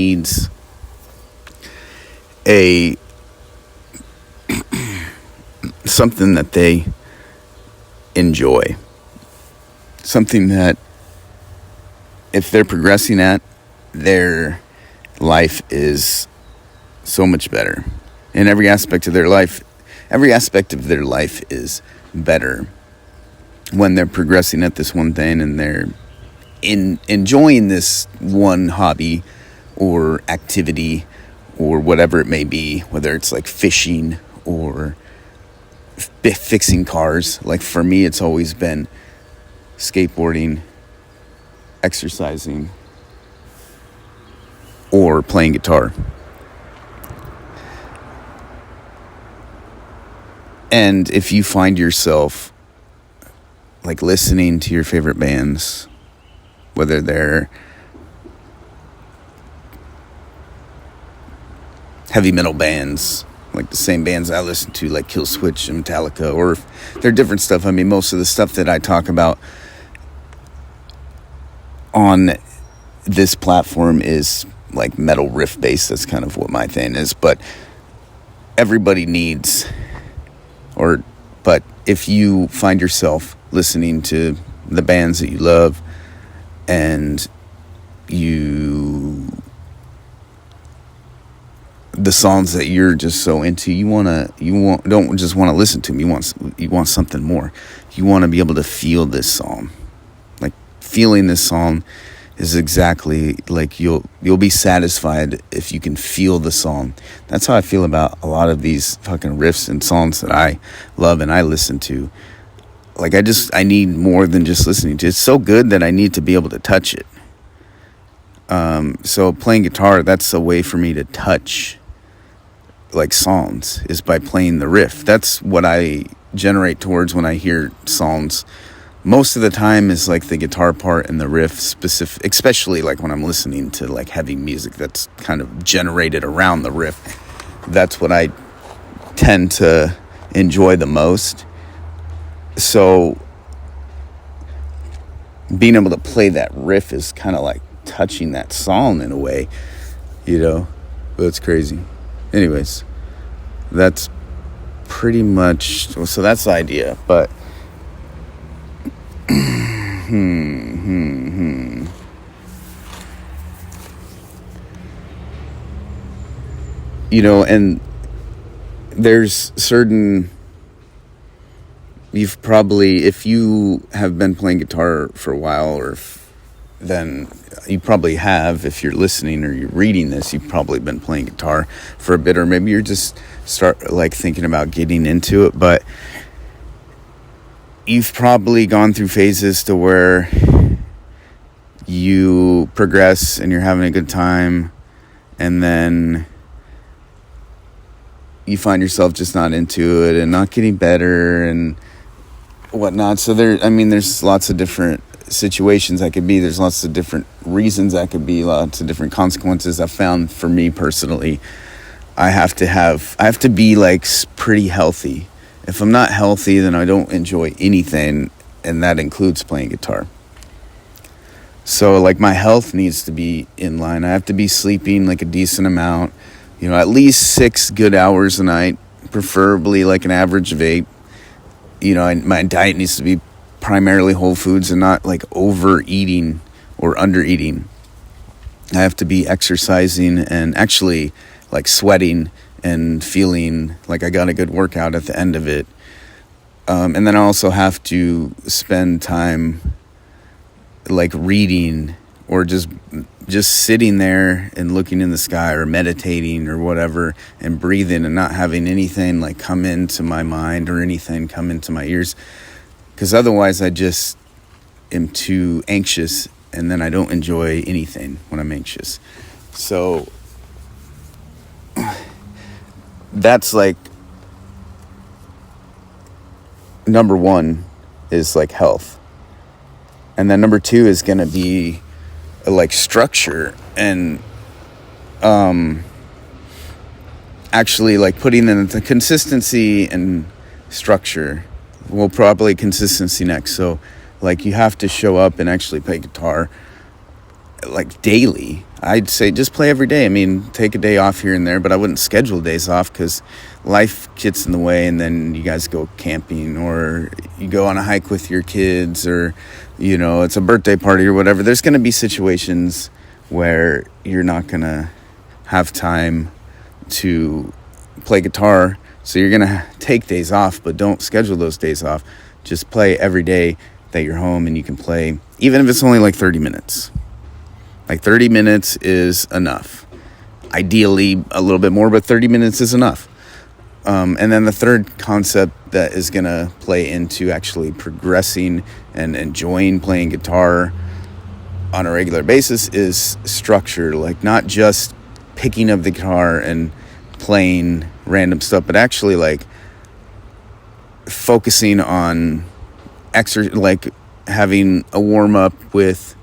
needs a something that they enjoy, something that if they're progressing at, their life is so much better. In every aspect of their life is better when they're progressing at this one thing and they're enjoying this one hobby or activity or whatever it may be, whether it's like fishing or fixing cars. Like for me, it's always been skateboarding, exercising, or playing guitar. And if you find yourself like listening to your favorite bands, whether they're heavy metal bands, like the same bands I listen to, like Kill Switch and Metallica, or if they're different stuff. I mean, most of the stuff that I talk about on this platform is like metal riff based. That's kind of what my thing is. But everybody needs, but if you find yourself listening to the bands that you love and the songs that you're just so into, don't just want to listen to them. You want something more. You want to be able to feel this song. Like feeling this song is exactly like you'll be satisfied if you can feel the song. That's how I feel about a lot of these fucking riffs and songs that I love and I listen to. Like I need more than just listening to it. It's so good that I need to be able to touch it. So playing guitar, that's a way for me to touch like songs, is by playing the riff. That's what I generate towards when I hear songs. Most of the time is like the guitar part and the riff specific, especially like when I'm listening to like heavy music that's kind of generated around the riff. That's what I tend to enjoy the most. So being able to play that riff is kind of like touching that song in a way, but it's crazy. Anyways, that's pretty much, so that's the idea. But and there's certain, if you have been playing guitar for a while, then you probably have, if you're listening or you're reading this, you've probably been playing guitar for a bit, or maybe you're just thinking about getting into it, but you've probably gone through phases to where you progress and you're having a good time, and then you find yourself just not into it and not getting better and whatnot. So there's lots of different situations that could be. There's lots of different reasons that could be, lots of different consequences. I've found for me personally, I have to be like pretty healthy. If I'm not healthy, then I don't enjoy anything, and that includes playing guitar. So like my health needs to be in line. I have to be sleeping like a decent amount, at least 6 good hours a night, preferably like an average of 8. My diet needs to be primarily whole foods and not like overeating or undereating. I have to be exercising and actually like sweating and feeling like I got a good workout at the end of it. And then I also have to spend time like reading or just sitting there and looking in the sky or meditating or whatever and breathing and not having anything like come into my mind or anything come into my ears. Because otherwise I just am too anxious, and then I don't enjoy anything when I'm anxious. So that's like number 1 is like health. And then number 2 is going to be like structure and actually like putting in the consistency and structure. Well, probably consistency next. So like you have to show up and actually play guitar like daily. I'd say just play every day. I mean, take a day off here and there, but I wouldn't schedule days off because life gets in the way, and then you guys go camping or you go on a hike with your kids, or, you know, it's a birthday party or whatever. There's going to be situations where you're not going to have time to play guitar, so you're going to take days off, but don't schedule those days off. Just play every day that you're home and you can play, even if it's only like 30 minutes. Like 30 minutes is enough. Ideally, a little bit more, but 30 minutes is enough. And then the third concept that is going to play into actually progressing and enjoying playing guitar on a regular basis is structure. Like not just picking up the guitar and playing random stuff, but actually like focusing on like having a warm-up with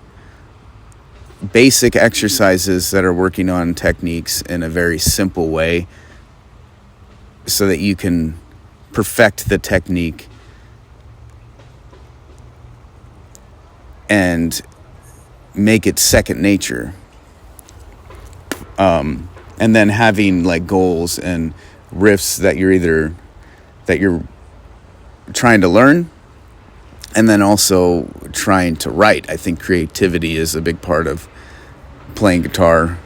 basic exercises that are working on techniques in a very simple way so that you can perfect the technique and make it second nature. And then having like goals and riffs that you're trying to learn, and then also trying to write. I think creativity is a big part of playing guitar.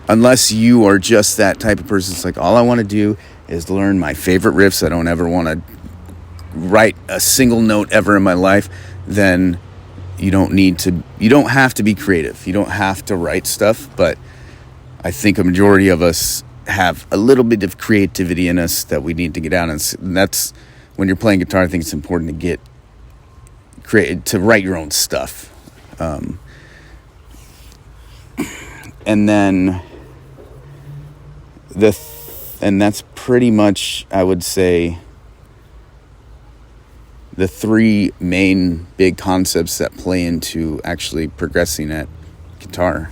Unless you are just that type of person, it's like, all I want to do is learn my favorite riffs. I don't ever want to write a single note ever in my life. Then you don't have to be creative. You don't have to write stuff. But I think a majority of us have a little bit of creativity in us that we need to get out. And that's when you're playing guitar. I think it's important to to write your own stuff. And then and that's pretty much, I would say, the three main big concepts that play into actually progressing at guitar.